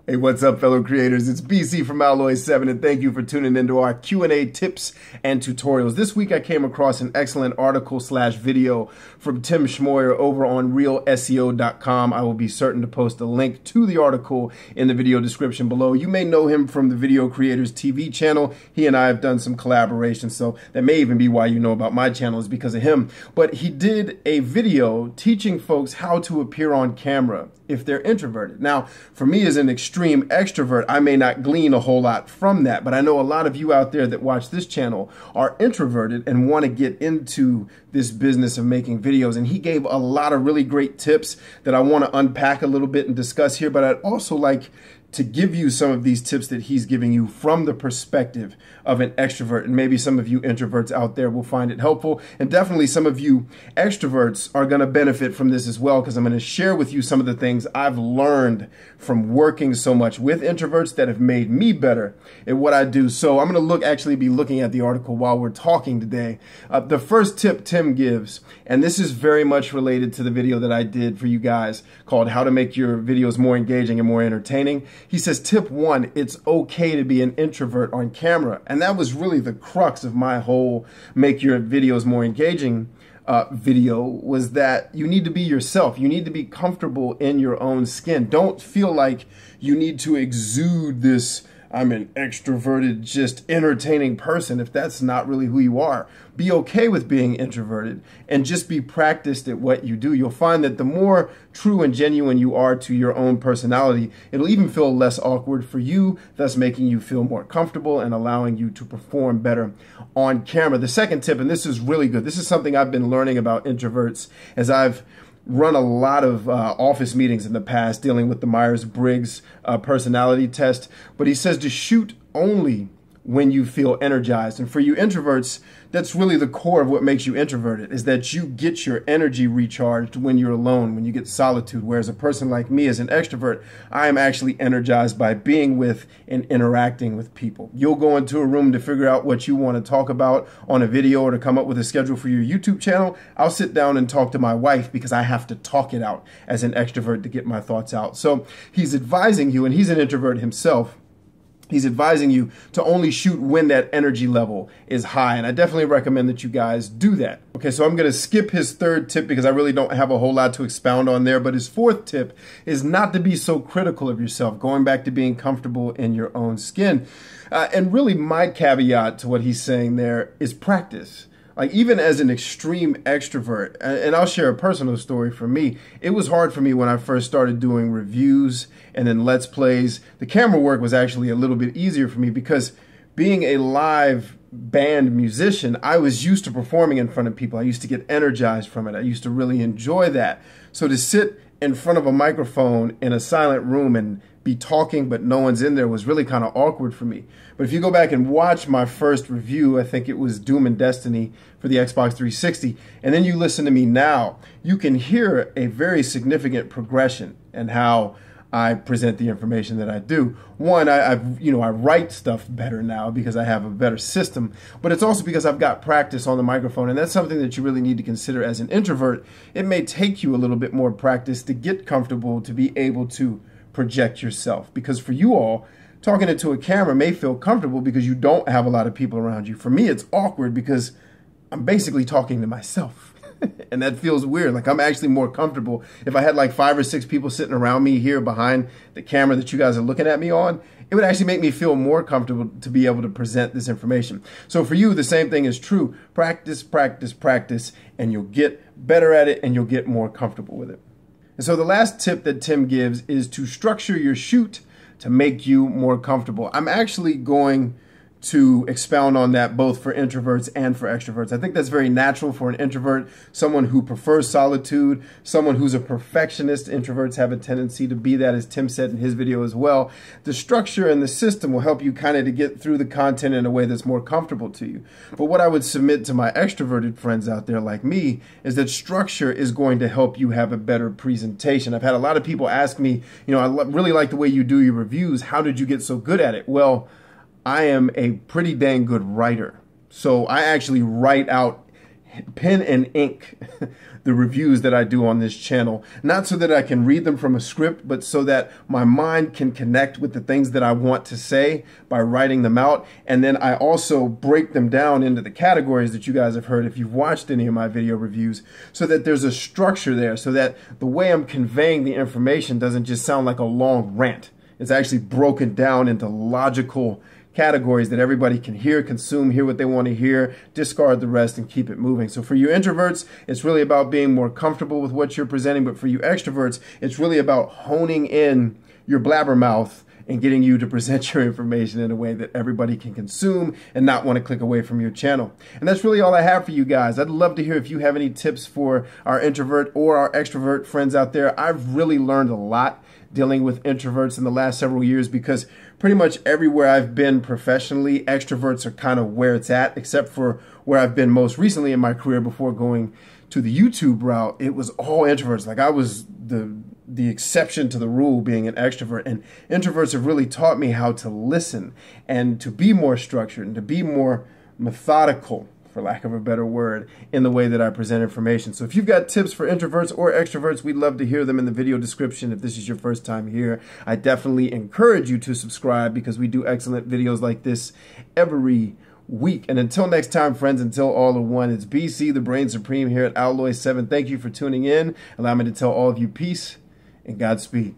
Hey, what's up, fellow creators? It's BC from Alloy 7, and thank you for tuning into our Q&A tips and tutorials. This week, I came across an excellent article/video from Tim Schmoyer over on realseo.com. I will be certain to post a link to the article in the video description below. You may know him from the Video Creators TV channel. He and I have done some collaboration, so that may even be why you know about my channel, is because of him. But he did a video teaching folks how to appear on camera if they're introverted. Now, for me as an extreme extrovert, I may not glean a whole lot from that, but I know a lot of you out there that watch this channel are introverted and want to get into this business of making videos. And he gave a lot of really great tips that I want to unpack a little bit and discuss here, but I'd also like to give you some of these tips that he's giving you from the perspective of an extrovert. And maybe some of you introverts out there will find it helpful. And definitely some of you extroverts are going to benefit from this as well, because I'm going to share with you some of the things I've learned from working so much with introverts that have made me better at what I do. So I'm going to actually be looking at the article while we're talking today. The first tip Tim gives, and this is very much related to the video that I did for you guys called How to Make Your Videos More Engaging and More Entertaining. He says, tip 1, it's okay to be an introvert on camera. And that was really the crux of my whole Make Your Videos More Engaging video, was that you need to be yourself. You need to be comfortable in your own skin. Don't feel like you need to exude this, I'm an extroverted, just entertaining person, if that's not really who you are. Be okay with being introverted and just be practiced at what you do. You'll find that the more true and genuine you are to your own personality, it'll even feel less awkward for you, thus making you feel more comfortable and allowing you to perform better on camera. The second tip, and this is really good, this is something I've been learning about introverts as I've run a lot of office meetings in the past dealing with the Myers-Briggs personality test, but he says to shoot only when you feel energized. And for you introverts, that's really the core of what makes you introverted, is that you get your energy recharged when you're alone, when you get solitude. Whereas a person like me as an extrovert, I am actually energized by being with and interacting with people. You'll go into a room to figure out what you want to talk about on a video or to come up with a schedule for your YouTube channel. I'll sit down and talk to my wife because I have to talk it out as an extrovert to get my thoughts out. So he's advising you, and he's an introvert himself, he's advising you to only shoot when that energy level is high. And I definitely recommend that you guys do that. Okay, so I'm going to skip his third tip because I really don't have a whole lot to expound on there. But his fourth tip is not to be so critical of yourself, going back to being comfortable in your own skin. And really my caveat to what he's saying there is practice. Like, even as an extreme extrovert, and I'll share a personal story for me, it was hard for me when I first started doing reviews and then Let's Plays. The camera work was actually a little bit easier for me because being a live band musician, I was used to performing in front of people. I used to get energized from it. I used to really enjoy that. So to sit in front of a microphone in a silent room and be talking but no one's in there was really kind of awkward for me. But if you go back and watch my first review, I think it was Doom and Destiny for the Xbox 360, and then you listen to me now, you can hear a very significant progression in how I present the information that I do. One, I write stuff better now because I have a better system, but it's also because I've got practice on the microphone, and that's something that you really need to consider as an introvert. It may take you a little bit more practice to get comfortable to be able to project yourself, because for you all, talking into a camera may feel comfortable because you don't have a lot of people around you. For me, it's awkward because I'm basically talking to myself. And that feels weird. Like, I'm actually more comfortable if I had like 5 or 6 people sitting around me here behind the camera that you guys are looking at me on. It would actually make me feel more comfortable to be able to present this information. So for you, the same thing is true. Practice, practice, practice, and you'll get better at it and you'll get more comfortable with it. And so the last tip that Tim gives is to structure your shoot to make you more comfortable. I'm actually going to expound on that both for introverts and for extroverts. I think that's very natural for an introvert, someone who prefers solitude, someone who's a perfectionist. Introverts have a tendency to be that, as Tim said in his video as well. The structure and the system will help you kind of to get through the content in a way that's more comfortable to you. But what I would submit to my extroverted friends out there like me is that structure is going to help you have a better presentation. I've had a lot of people ask me, I really like the way you do your reviews. How did you get so good at it? Well, I am a pretty dang good writer. So I actually write out pen and ink the reviews that I do on this channel. Not so that I can read them from a script, but so that my mind can connect with the things that I want to say by writing them out. And then I also break them down into the categories that you guys have heard if you've watched any of my video reviews, so that there's a structure there, so that the way I'm conveying the information doesn't just sound like a long rant. It's actually broken down into logical categories that everybody can hear, consume, hear what they want to hear, discard the rest, and keep it moving. So for you introverts, it's really about being more comfortable with what you're presenting. But for you extroverts, it's really about honing in your blabbermouth and getting you to present your information in a way that everybody can consume and not want to click away from your channel. And that's really all I have for you guys. I'd love to hear if you have any tips for our introvert or our extrovert friends out there. I've really learned a lot dealing with introverts in the last several years, because pretty much everywhere I've been professionally, extroverts are kind of where it's at, except for where I've been most recently in my career before going to the YouTube route. It was all introverts. Like I was the exception to the rule, being an extrovert. And introverts have really taught me how to listen and to be more structured and to be more methodical, for lack of a better word, in the way that I present information. So if you've got tips for introverts or extroverts, we'd love to hear them in the video description. If this is your first time here, I definitely encourage you to subscribe, because we do excellent videos like this every week. And until next time, friends, until all are one, it's BC, the Brain Supreme here at Alloy 7. Thank you for tuning in. Allow me to tell all of you peace and Godspeed.